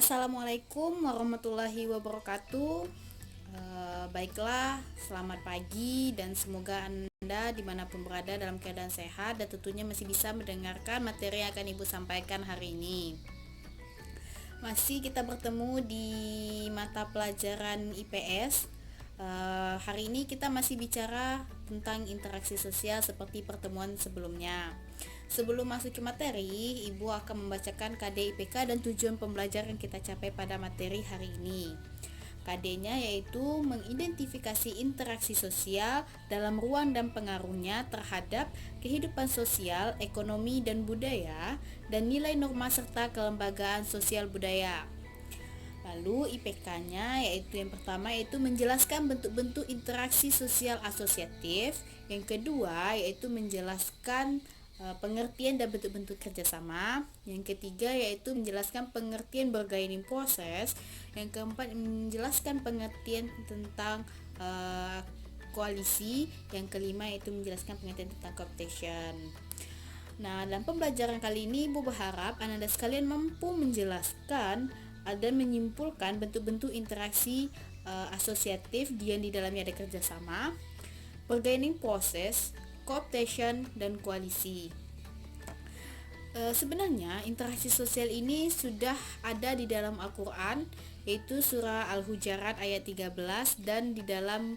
Assalamualaikum warahmatullahi wabarakatuh. Baiklah, selamat pagi dan semoga Anda dimanapun berada dalam keadaan sehat dan tentunya masih bisa mendengarkan materi yang akan Ibu sampaikan hari ini. Masih kita bertemu di mata pelajaran IPS. Hari ini kita masih bicara tentang interaksi sosial seperti pertemuan sebelumnya. Sebelum masuk ke materi, Ibu akan membacakan KD IPK dan tujuan pembelajaran yang kita capai pada materi hari ini. KD-nya yaitu mengidentifikasi interaksi sosial dalam ruang dan pengaruhnya terhadap kehidupan sosial, ekonomi dan budaya, dan nilai norma serta kelembagaan sosial budaya. Lalu IPK-nya yaitu yang pertama yaitu menjelaskan bentuk-bentuk interaksi sosial asosiatif. Yang kedua yaitu menjelaskan pengertian dan bentuk-bentuk kerjasama. Yang ketiga yaitu menjelaskan pengertian bargaining process. Yang keempat menjelaskan pengertian tentang koalisi. Yang kelima yaitu menjelaskan pengertian tentang cooptation. Nah, dalam pembelajaran kali ini Ibu berharap Anda sekalian mampu menjelaskan dan menyimpulkan bentuk-bentuk interaksi asosiatif yang di dalamnya ada kerjasama, bargaining process, cooptation, dan koalisi. Sebenarnya interaksi sosial ini sudah ada di dalam Al-Quran, yaitu surah Al-Hujarat ayat 13 dan di dalam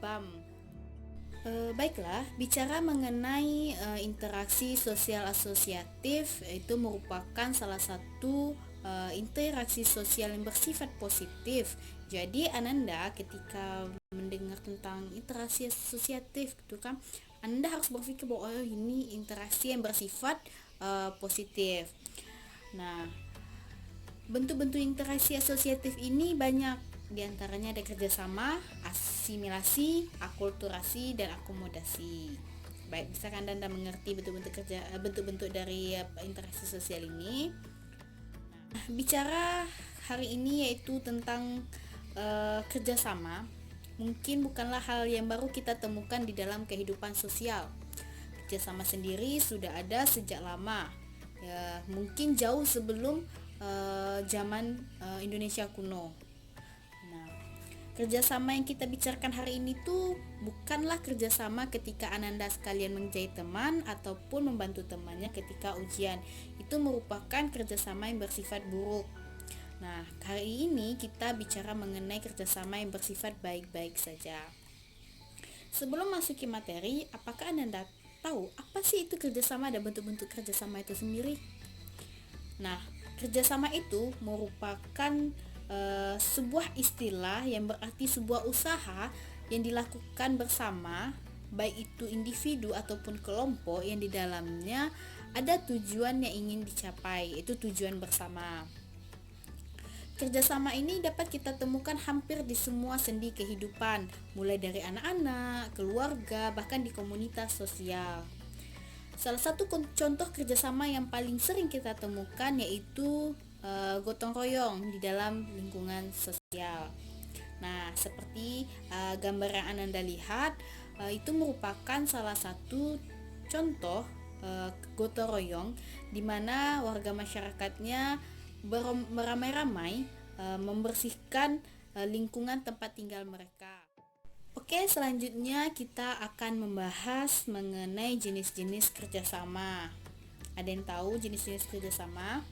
BAM. Baiklah, bicara mengenai interaksi sosial asosiatif, itu merupakan salah satu interaksi sosial yang bersifat positif. Jadi Ananda ketika mendengar tentang interaksi asosiatif gitu kan, Anda harus berpikir bahwa ini interaksi yang bersifat positif. Nah, bentuk-bentuk interaksi asosiatif ini banyak, diantaranya ada kerjasama, asimilasi, akulturasi, dan akomodasi. Baik, misalkan Anda mengerti bentuk-bentuk dari interaksi sosial ini. Nah, bicara hari ini yaitu tentang kerjasama, mungkin bukanlah hal yang baru kita temukan di dalam kehidupan sosial. Kerjasama sendiri sudah ada sejak lama, ya, mungkin jauh sebelum zaman Indonesia kuno. Nah, kerjasama yang kita bicarakan hari ini tuh bukanlah kerjasama ketika Ananda sekalian menjahit teman ataupun membantu temannya ketika ujian. Itu merupakan kerjasama yang bersifat buruk. Nah, hari ini kita bicara mengenai kerjasama yang bersifat baik-baik saja. Sebelum masuk ke materi, apakah Anda tahu apa sih itu kerjasama dan bentuk-bentuk kerjasama itu sendiri? Nah, kerjasama itu merupakan sebuah istilah yang berarti sebuah usaha yang dilakukan bersama, baik itu individu ataupun kelompok yang di dalamnya ada tujuan yang ingin dicapai, itu tujuan bersama. Kerjasama ini dapat kita temukan hampir di semua sendi kehidupan, mulai dari anak-anak, keluarga, bahkan di komunitas sosial. Salah satu contoh kerjasama yang paling sering kita temukan yaitu gotong royong di dalam lingkungan sosial. Nah, seperti gambar yang Anda lihat, itu merupakan salah satu contoh gotong royong di mana warga masyarakatnya beramai-ramai membersihkan lingkungan tempat tinggal mereka. Oke, selanjutnya kita akan membahas mengenai jenis-jenis kerjasama. Ada yang tahu jenis-jenis kerjasama?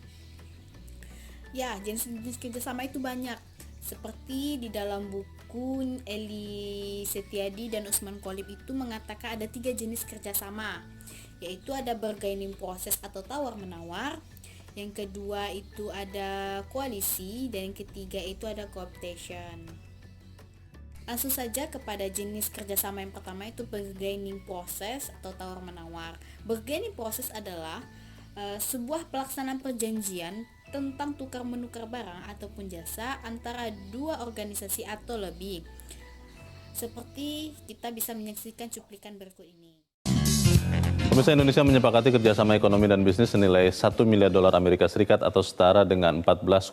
Ya, jenis-jenis kerjasama itu banyak. Seperti di dalam buku Eli Setiadi dan Usman Kolib itu mengatakan ada 3 jenis kerjasama, yaitu ada bargaining process atau tawar-menawar, yang kedua itu ada koalisi, dan yang ketiga itu ada cooptation. Langsung saja kepada jenis kerjasama yang pertama itu bargaining process atau tawar-menawar. Bargaining process adalah sebuah pelaksanaan perjanjian tentang tukar-menukar barang ataupun jasa antara dua organisasi atau lebih. Seperti kita bisa menyaksikan cuplikan berikut ini. Pemirsa, Indonesia menyepakati kerjasama ekonomi dan bisnis senilai 1 miliar dolar Amerika Serikat atau setara dengan 14,3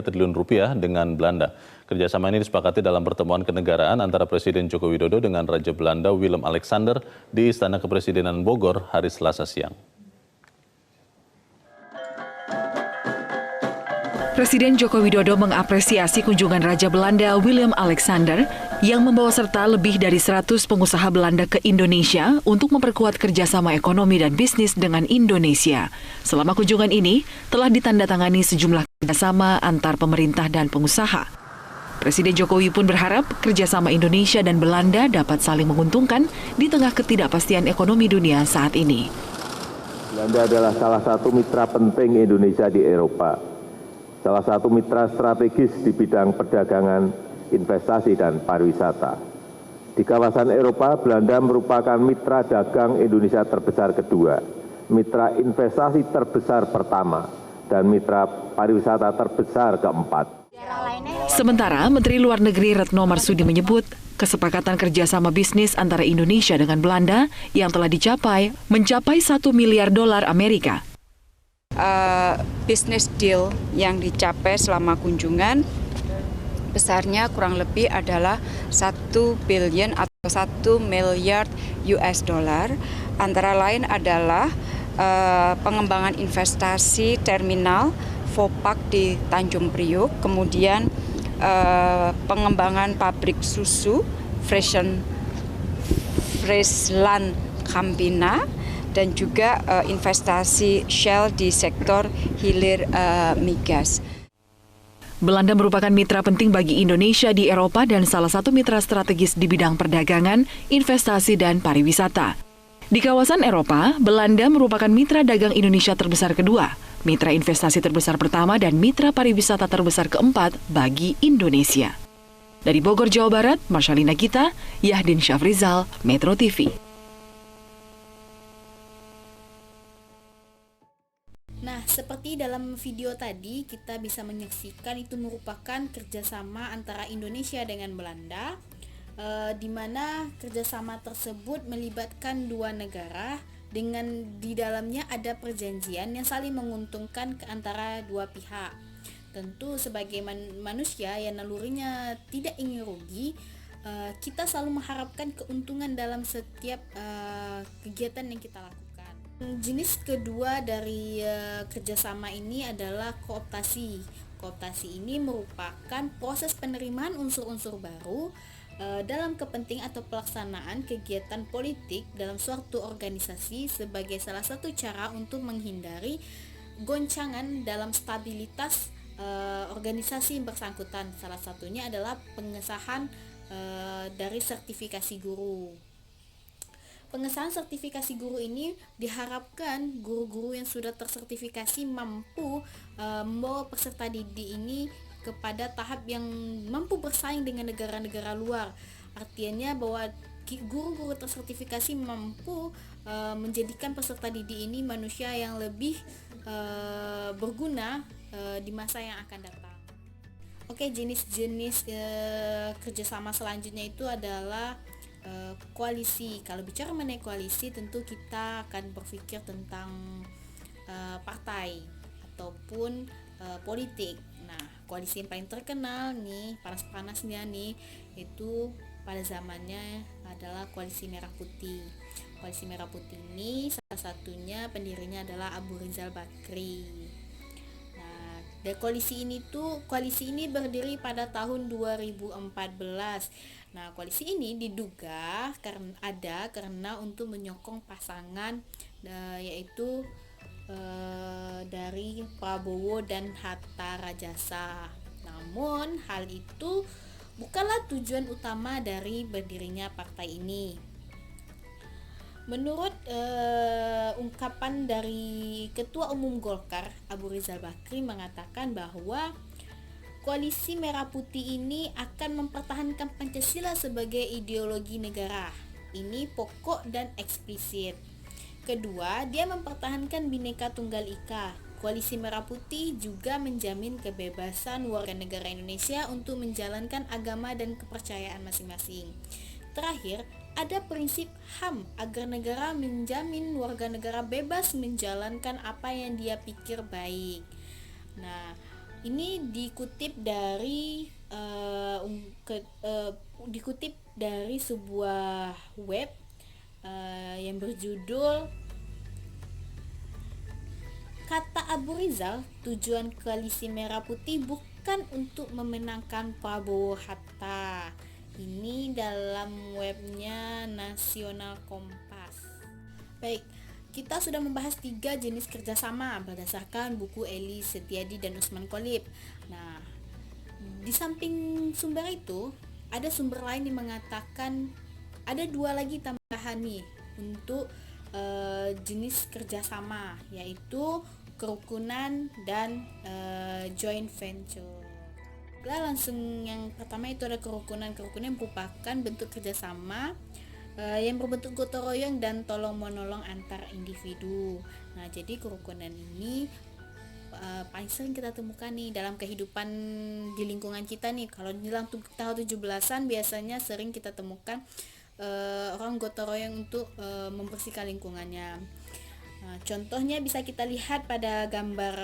triliun rupiah dengan Belanda. Kerjasama ini disepakati dalam pertemuan kenegaraan antara Presiden Joko Widodo dengan Raja Belanda Willem-Alexander di Istana Kepresidenan Bogor hari Selasa siang. Presiden Joko Widodo mengapresiasi kunjungan Raja Belanda Willem Alexander yang membawa serta lebih dari 100 pengusaha Belanda ke Indonesia untuk memperkuat kerjasama ekonomi dan bisnis dengan Indonesia. Selama kunjungan ini, telah ditandatangani sejumlah kerjasama antar pemerintah dan pengusaha. Presiden Jokowi pun berharap kerjasama Indonesia dan Belanda dapat saling menguntungkan di tengah ketidakpastian ekonomi dunia saat ini. Belanda adalah salah satu mitra penting Indonesia di Eropa, salah satu mitra strategis di bidang perdagangan, investasi, dan pariwisata. Di kawasan Eropa, Belanda merupakan mitra dagang Indonesia terbesar kedua, mitra investasi terbesar pertama, dan mitra pariwisata terbesar keempat. Sementara Menteri Luar Negeri Retno Marsudi menyebut kesepakatan kerjasama bisnis antara Indonesia dengan Belanda yang telah dicapai mencapai 1 miliar dolar Amerika. Business deal yang dicapai selama kunjungan besarnya kurang lebih adalah 1 billion atau 1 miliar US dollar. Antara lain adalah pengembangan investasi terminal Vopak di Tanjung Priok, kemudian pengembangan pabrik susu Friesland Campina, dan juga investasi Shell di sektor hilir migas. Belanda merupakan mitra penting bagi Indonesia di Eropa dan salah satu mitra strategis di bidang perdagangan, investasi, dan pariwisata. Di kawasan Eropa, Belanda merupakan mitra dagang Indonesia terbesar kedua, mitra investasi terbesar pertama, dan mitra pariwisata terbesar keempat bagi Indonesia. Dari Bogor, Jawa Barat, Marshalina Gita, Yahdin Syafrizal, Metro TV. Nah, seperti dalam video tadi, kita bisa menyaksikan itu merupakan kerjasama antara Indonesia dengan Belanda, di mana kerjasama tersebut melibatkan dua negara dengan di dalamnya ada perjanjian yang saling menguntungkan ke antara dua pihak. Tentu sebagai manusia yang nalurinya tidak ingin rugi, kita selalu mengharapkan keuntungan dalam setiap kegiatan yang kita lakukan. Jenis kedua dari kerjasama ini adalah kooptasi. Kooptasi ini merupakan proses penerimaan unsur-unsur baru dalam kepentingan atau pelaksanaan kegiatan politik dalam suatu organisasi sebagai salah satu cara untuk menghindari goncangan dalam stabilitas organisasi yang bersangkutan. Salah satunya adalah pengesahan dari sertifikasi guru. Pengesahan sertifikasi guru ini diharapkan guru-guru yang sudah tersertifikasi mampu membawa peserta didik ini kepada tahap yang mampu bersaing dengan negara-negara luar. Artinya bahwa guru-guru tersertifikasi mampu menjadikan peserta didik ini manusia yang lebih berguna di masa yang akan datang. Oke, jenis-jenis kerjasama selanjutnya itu adalah koalisi. Kalau bicara mengenai koalisi, tentu kita akan berpikir tentang partai ataupun politik. Nah, koalisi yang paling terkenal nih, panas-panasnya nih, itu pada zamannya adalah Koalisi Merah Putih. Koalisi Merah Putih ini salah satunya pendirinya adalah Abu Rizal Bakri. Nah, dan koalisi ini berdiri pada tahun 2014. Nah, koalisi ini diduga karena untuk menyokong pasangan yaitu dari Prabowo dan Hatta Rajasa. Namun hal itu bukanlah tujuan utama dari berdirinya partai ini. Menurut ungkapan dari Ketua Umum Golkar Abu Rizal Bakri mengatakan bahwa Koalisi Merah Putih ini akan mempertahankan Pancasila sebagai ideologi negara. Ini pokok dan eksplisit. Kedua, dia mempertahankan Bhinneka Tunggal Ika. Koalisi Merah Putih juga menjamin kebebasan warga negara Indonesia untuk menjalankan agama dan kepercayaan masing-masing. Terakhir, ada prinsip HAM agar negara menjamin warga negara bebas menjalankan apa yang dia pikir baik. Nah, ini dikutip dari sebuah web yang berjudul Kata Abu Rizal, tujuan koalisi Merah Putih bukan untuk memenangkan Prabowo Hatta. Ini dalam webnya Nasional Kompas. Baik, kita sudah membahas 3 jenis kerjasama berdasarkan buku Eli Setiadi dan Usman Khalib. Nah, di samping sumber itu, ada sumber lain yang mengatakan ada 2 lagi tambahan nih untuk jenis kerjasama, yaitu kerukunan dan joint venture. Langsung yang pertama itu ada kerukunan. Kerukunan merupakan bentuk kerjasama yang berbentuk gotong royong dan tolong menolong antar individu. Nah, jadi kerukunan ini paling sering kita temukan nih dalam kehidupan di lingkungan kita nih. Kalau dalam tanggal 17-an biasanya sering kita temukan orang gotong royong untuk membersihkan lingkungannya. Nah, contohnya bisa kita lihat pada gambar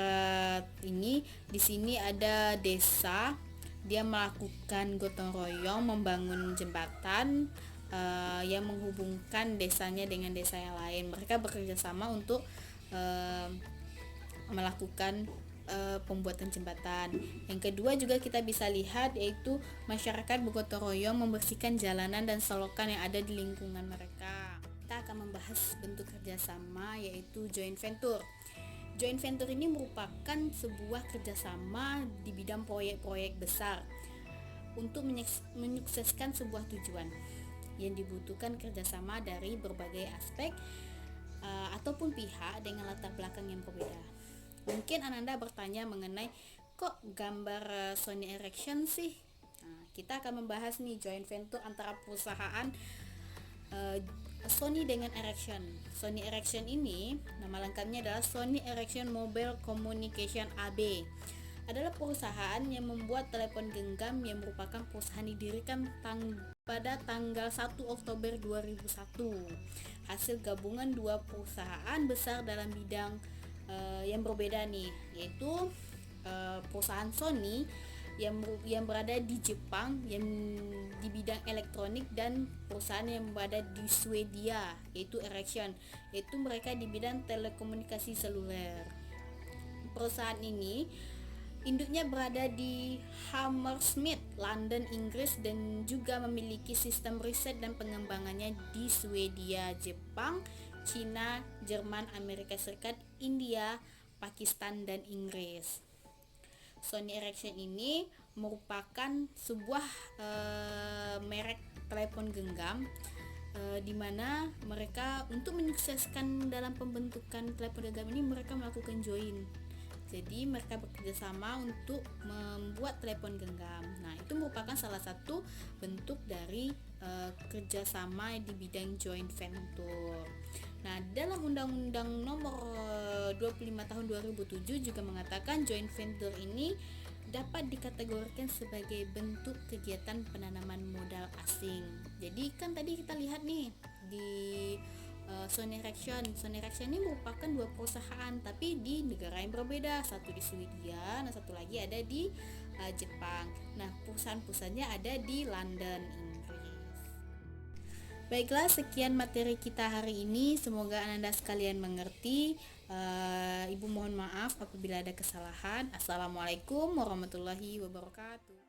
ini. Di sini ada desa, dia melakukan gotong royong membangun jembatan yang menghubungkan desanya dengan desa yang lain. Mereka bekerja sama untuk melakukan pembuatan jembatan. Yang kedua juga kita bisa lihat, yaitu masyarakat bergotong royong membersihkan jalanan dan selokan yang ada di lingkungan mereka. Kita akan membahas bentuk kerjasama, yaitu joint venture. Joint venture ini merupakan sebuah kerjasama di bidang proyek-proyek besar untuk menyukseskan sebuah tujuan yang dibutuhkan kerjasama dari berbagai aspek ataupun pihak dengan latar belakang yang berbeda. Mungkin Ananda bertanya mengenai kok gambar Sony Ericsson sih? Nah, kita akan membahas nih joint venture antara perusahaan Sony dengan Ericsson. Sony Ericsson ini nama lengkapnya adalah Sony Ericsson Mobile Communication AB. Adalah perusahaan yang membuat telepon genggam yang merupakan perusahaan didirikan pada tanggal 1 Oktober 2001. Hasil gabungan 2 perusahaan besar dalam bidang yang berbeda nih, yaitu perusahaan Sony yang berada di Jepang yang di bidang elektronik dan perusahaan yang berada di Swedia yaitu Ericsson, yaitu mereka di bidang telekomunikasi seluler. Perusahaan ini induknya berada di Hammersmith, London, Inggris, dan juga memiliki sistem riset dan pengembangannya di Swedia, Jepang, Cina, Jerman, Amerika Serikat, India, Pakistan, dan Inggris. Sony Ericsson ini merupakan sebuah merek telepon genggam di mana mereka untuk menyukseskan dalam pembentukan telepon genggam ini mereka melakukan joint. Jadi mereka bekerja sama untuk membuat telepon genggam. Nah, itu merupakan salah satu bentuk dari kerjasama di bidang joint venture. Nah, dalam Undang-Undang Nomor 25 Tahun 2007 juga mengatakan joint venture ini dapat dikategorikan sebagai bentuk kegiatan penanaman modal asing. Jadi kan tadi kita lihat nih di Sony Ericsson. Sony Ericsson ini merupakan 2 perusahaan tapi di negara yang berbeda. Satu di Swedia, dan satu lagi ada di Jepang. Nah, perusahaan-perusahaannya ada di London, Inggris. Baiklah, sekian materi kita hari ini. Semoga Anda sekalian mengerti. Ibu mohon maaf apabila ada kesalahan. Assalamualaikum warahmatullahi wabarakatuh.